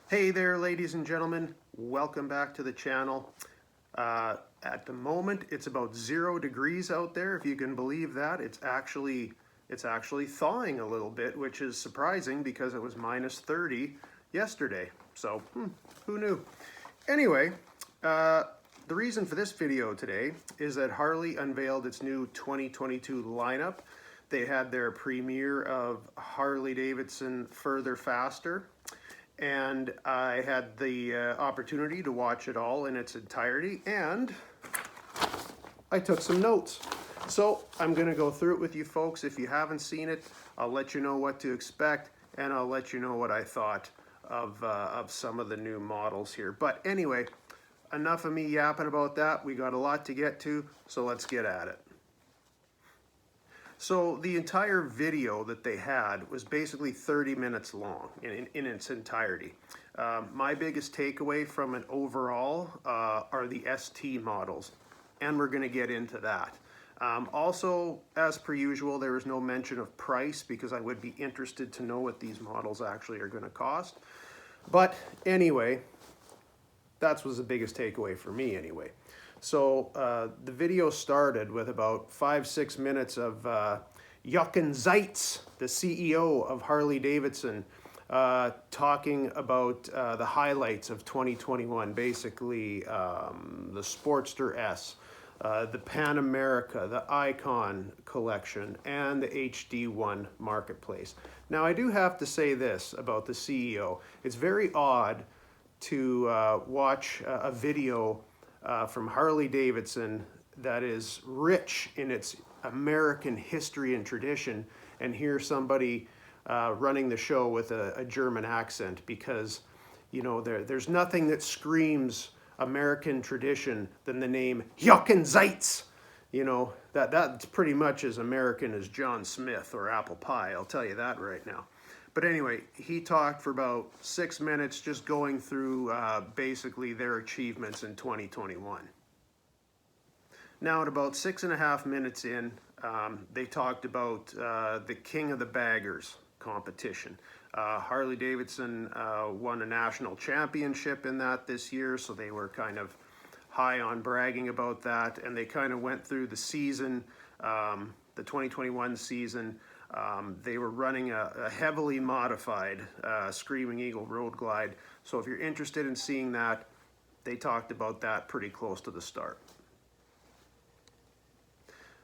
Hey there, ladies and gentlemen. Welcome back to the channel. At the moment, it's about 0 degrees out there, if you can believe that. It's actually thawing a little bit, which is surprising because it was minus 30 yesterday. So, who knew? Anyway, the reason for this video today is that Harley unveiled its new 2022 lineup. They had their premiere of Harley Davidson Further Faster, and I had the opportunity to watch it all in its entirety, and I took some notes. So I'm going to go through it with you folks. If you haven't seen it, I'll let you know what to expect, and I'll let you know what I thought of some of the new models here. But anyway, enough of me yapping about that. We got a lot to get to, so let's get at it. So the entire video that they had was basically 30 minutes long in its entirety. My biggest takeaway from it overall are the ST models, and we're going to get into that. Also, as per usual, there was no mention of price because I would be interested to know what these models actually are going to cost. But anyway, that was the biggest takeaway for me anyway. So the video started with about 5-6 minutes of Jochen Zeitz, the CEO of Harley Davidson, talking about the highlights of 2021, basically the Sportster S, the Pan America, the Icon collection, and the HD1 marketplace. Now I do have to say this about the CEO. It's very odd to watch a video from Harley Davidson that is rich in its American history and tradition, and hear somebody running the show with a German accent, because you know there's nothing that screams American tradition than the name Jochen Zeitz. You know, that's pretty much as American as John Smith or apple pie, I'll tell you that right now. But anyway, he talked for about 6 minutes just going through basically their achievements in 2021. Now at about 6.5 minutes in, they talked about the King of the Baggers competition. Harley Davidson won a national championship in that this year, so they were kind of high on bragging about that, and they kind of went through the season, the 2021 season. They were running a heavily modified Screaming Eagle Road Glide, so if you're interested in seeing that, they talked about that pretty close to the start.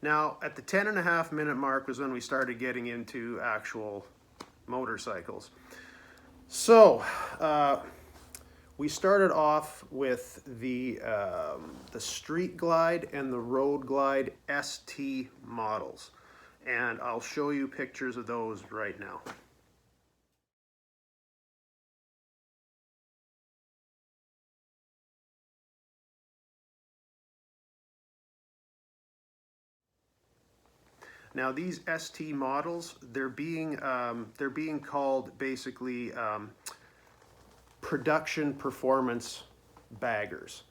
Now, at the 10.5 minute mark was when we started getting into actual motorcycles. So, we started off with the Street Glide and the Road Glide ST models, and I'll show you pictures of those right now. Now these ST models, they're being called basically production performance baggers.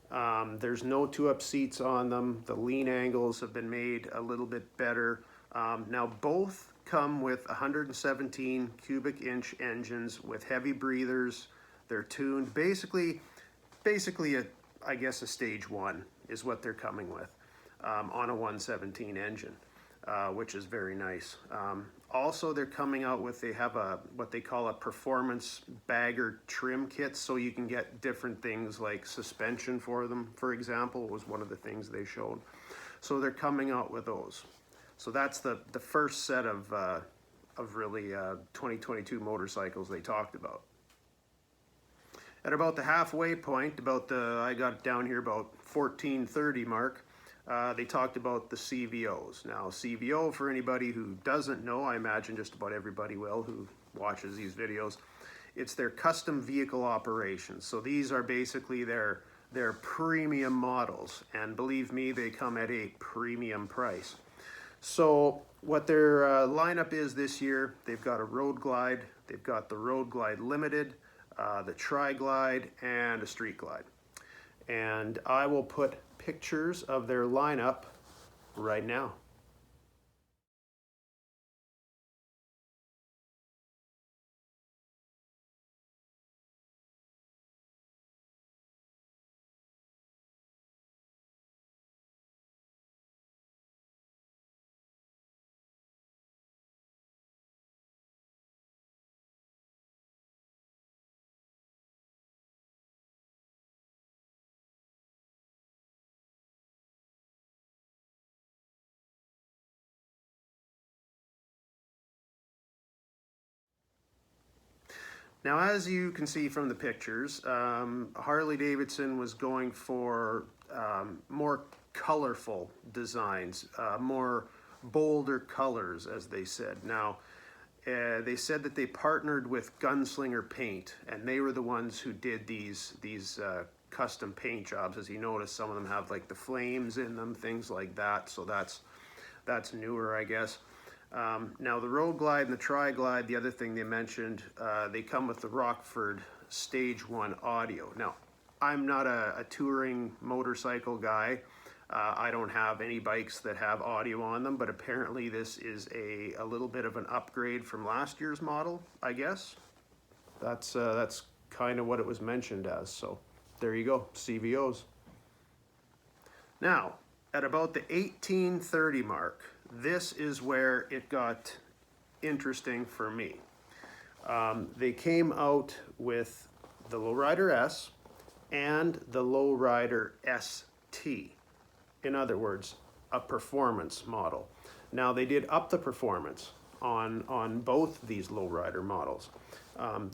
There's no two-up seats on them. The lean angles have been made a little bit better. Now both come with 117 cubic inch engines with heavy breathers. They're tuned basically I guess a stage 1 is what they're coming with on a 117 engine. Which is very nice. Also, they're coming out with, they have what they call a performance bagger trim kit, so you can get different things like suspension for them, for example, was one of the things they showed. So they're coming out with those. So that's the first set of really 2022 motorcycles they talked about. At about the halfway point, I got down here about 1430 mark, they talked about the CVOs. Now, CVO, for anybody who doesn't know, I imagine just about everybody will who watches these videos, it's their custom vehicle operations. So these are basically their premium models, and believe me, they come at a premium price. So what their lineup is this year, they've got a Road Glide, they've got the Road Glide Limited, the Tri-Glide, and a Street Glide. And I will put pictures of their lineup right now. Now, as you can see from the pictures, Harley Davidson was going for more colorful designs, more bolder colors, as they said. Now, they said that they partnered with Gunslinger Paint, and they were the ones who did these custom paint jobs. As you notice, some of them have like the flames in them, things like that. So that's newer, I guess. Now the Road Glide and the Tri-Glide, the other thing they mentioned, they come with the Rockford Stage 1 audio. Now, I'm not a touring motorcycle guy. I don't have any bikes that have audio on them, but apparently this is a little bit of an upgrade from last year's model, I guess. That's kind of what it was mentioned as. So there you go, CVOs. Now, at about the 1830 mark, this is where it got interesting for me. They came out with the Lowrider S and the Lowrider ST. In other words, a performance model. Now, they did up the performance on both these Lowrider models.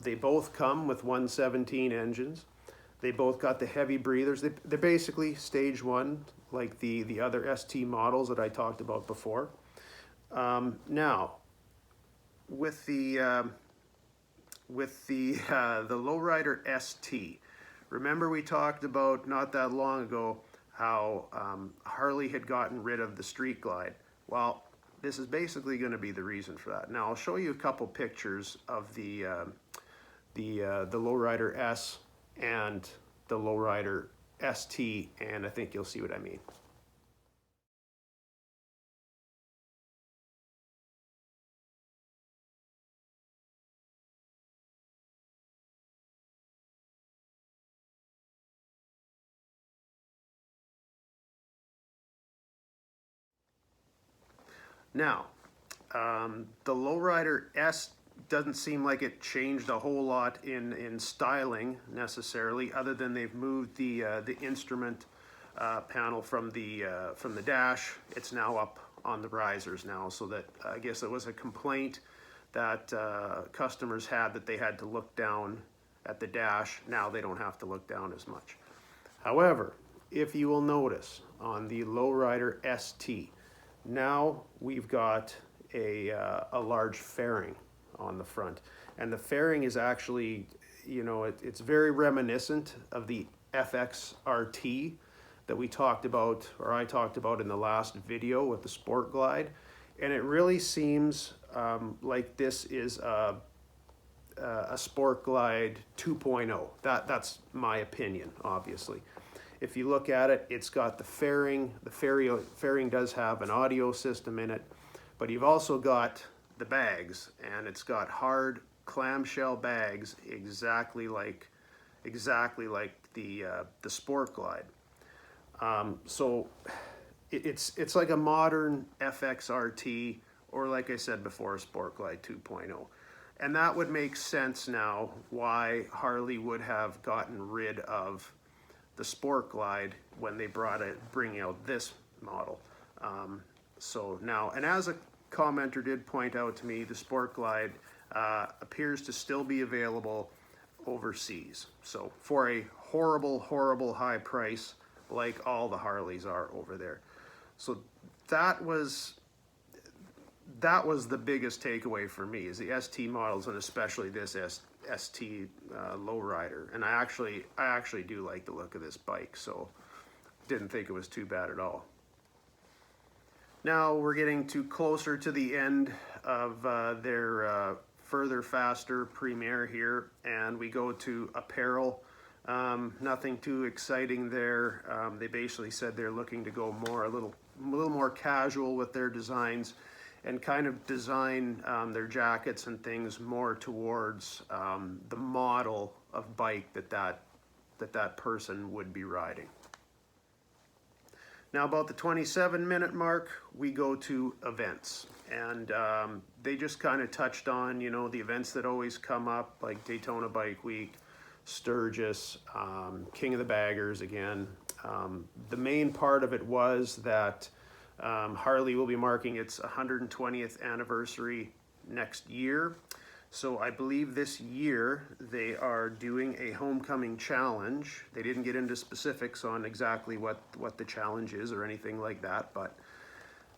They both come with 117 engines. They both got the heavy breathers. They're basically stage 1, like the other ST models that I talked about before. Now, with the Lowrider ST, remember we talked about not that long ago how Harley had gotten rid of the Street Glide. Well, this is basically going to be the reason for that. Now, I'll show you a couple pictures of the Lowrider S and the Lowrider ST, and I think you'll see what I mean. Now, the Lowrider S doesn't seem like it changed a whole lot in styling necessarily, other than they've moved the instrument panel from the dash. It's now up on the risers now, so that I guess it was a complaint that customers had, that they had to look down at the dash. Now they don't have to look down as much. However, if you will notice on the Lowrider ST, now we've got a large fairing on the front, and the fairing is actually, you know, it's very reminiscent of the FXRT that we talked about, or I talked about in the last video with the Sport Glide, and it really seems like this is a Sport Glide 2.0. That's my opinion, obviously. If you look at it, it's got the fairing. The fairing does have an audio system in it, but you've also got the bags, and it's got hard clamshell bags, exactly like the Sport Glide. So it's like a modern FXRT, or like I said before, a Sport Glide 2.0. And that would make sense now why Harley would have gotten rid of the Sport Glide when they bring out this model. So now, and as a commenter did point out to me, the Sport Glide appears to still be available overseas. So for a horrible high price, like all the Harleys are over there. So that was the biggest takeaway for me, is the ST models, and especially this ST Lowrider. And I actually do like the look of this bike, so didn't think it was too bad at all. Now we're getting closer to the end of their Further Faster premiere here, and we go to Apparel. Nothing too exciting there. They basically said they're looking to go a little more casual with their designs, and kind of design their jackets and things more towards the model of bike that person would be riding. Now, about the 27-minute mark, we go to events, and they just kind of touched on, you know, the events that always come up, like Daytona Bike Week, Sturgis, King of the Baggers again. The main part of it was that Harley will be marking its 120th anniversary next year. So I believe this year they are doing a homecoming challenge. They didn't get into specifics on exactly what the challenge is or anything like that, but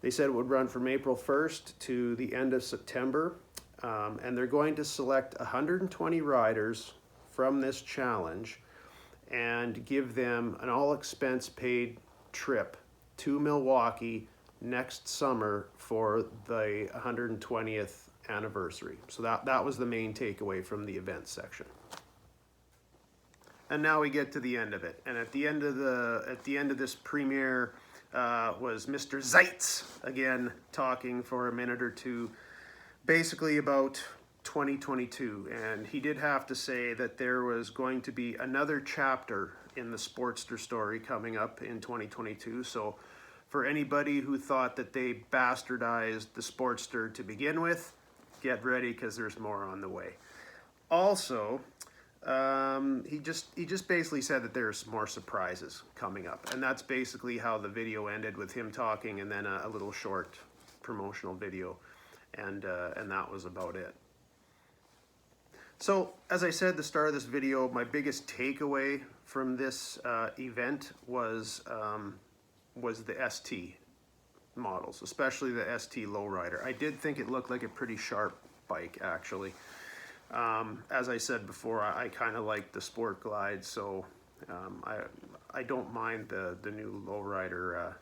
they said it would run from April 1st to the end of September. And they're going to select 120 riders from this challenge and give them an all expense paid trip to Milwaukee next summer for the 120th anniversary. So that was the main takeaway from the events section. And now we get to the end of it. And at the end of this premiere was Mr. Zeitz again talking for a minute or two, basically about 2022. And he did have to say that there was going to be another chapter in the Sportster story coming up in 2022. So for anybody who thought that they bastardized the Sportster to begin with, get ready, because there's more on the way. Also, he just basically said that there's more surprises coming up, and that's basically how the video ended, with him talking and then a little short promotional video, and that was about it. So, as I said at the start of this video, my biggest takeaway from this event was the ST models, especially the ST Lowrider. I did think it looked like a pretty sharp bike, actually. As I said before, I kind of like the Sport Glide, so I don't mind the new Lowrider,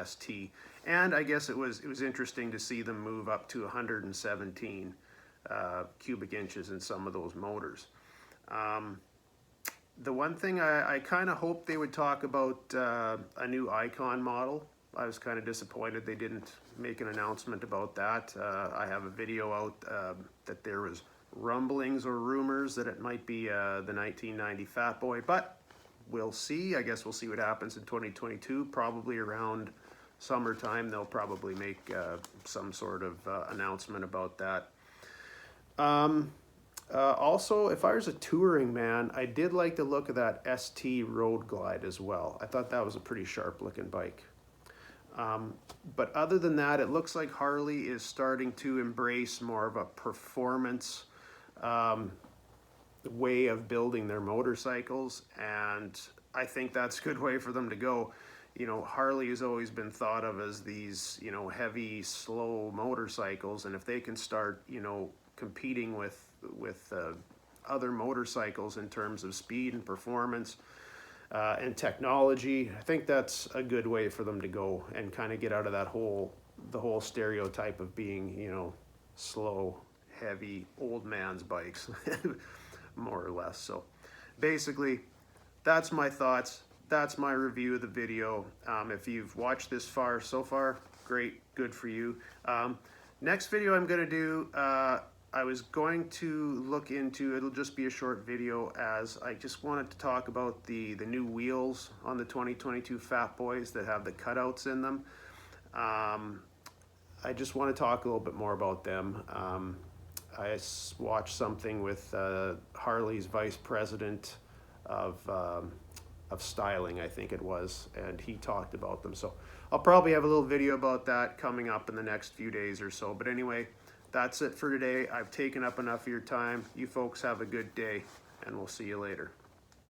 ST. And I guess it was interesting to see them move up to 117 cubic inches in some of those motors. The one thing I kind of hoped they would talk about a new Icon model. I was kind of disappointed they didn't make an announcement about that. I have a video out that there was rumblings or rumors that it might be the 1990 Fat Boy, but we'll see. I guess we'll see what happens in 2022. Probably around summertime they'll probably make some sort of announcement about that. Also, if I was a touring man, I did like the look of that ST Road Glide as well. I thought that was a pretty sharp looking bike. But other than that, it looks like Harley is starting to embrace more of a performance way of building their motorcycles, and I think that's a good way for them to go. You know, Harley has always been thought of as these, you know, heavy, slow motorcycles, and if they can start, you know, competing with other motorcycles in terms of speed and performance and technology, I think that's a good way for them to go and kind of get out of that the whole stereotype of being, you know, slow, heavy, old man's bikes, more or less. So basically, that's my thoughts. That's my review of the video. If you've watched this so far, great, good for you. Next video I'm going to do, I was going to look into, it'll just be a short video, as I just wanted to talk about the new wheels on the 2022 Fat Boys that have the cutouts in them. I just want to talk a little bit more about them. I watched something with Harley's vice president of styling, I think it was, and he talked about them. So I'll probably have a little video about that coming up in the next few days or so. But anyway, that's it for today. I've taken up enough of your time. You folks have a good day, and we'll see you later.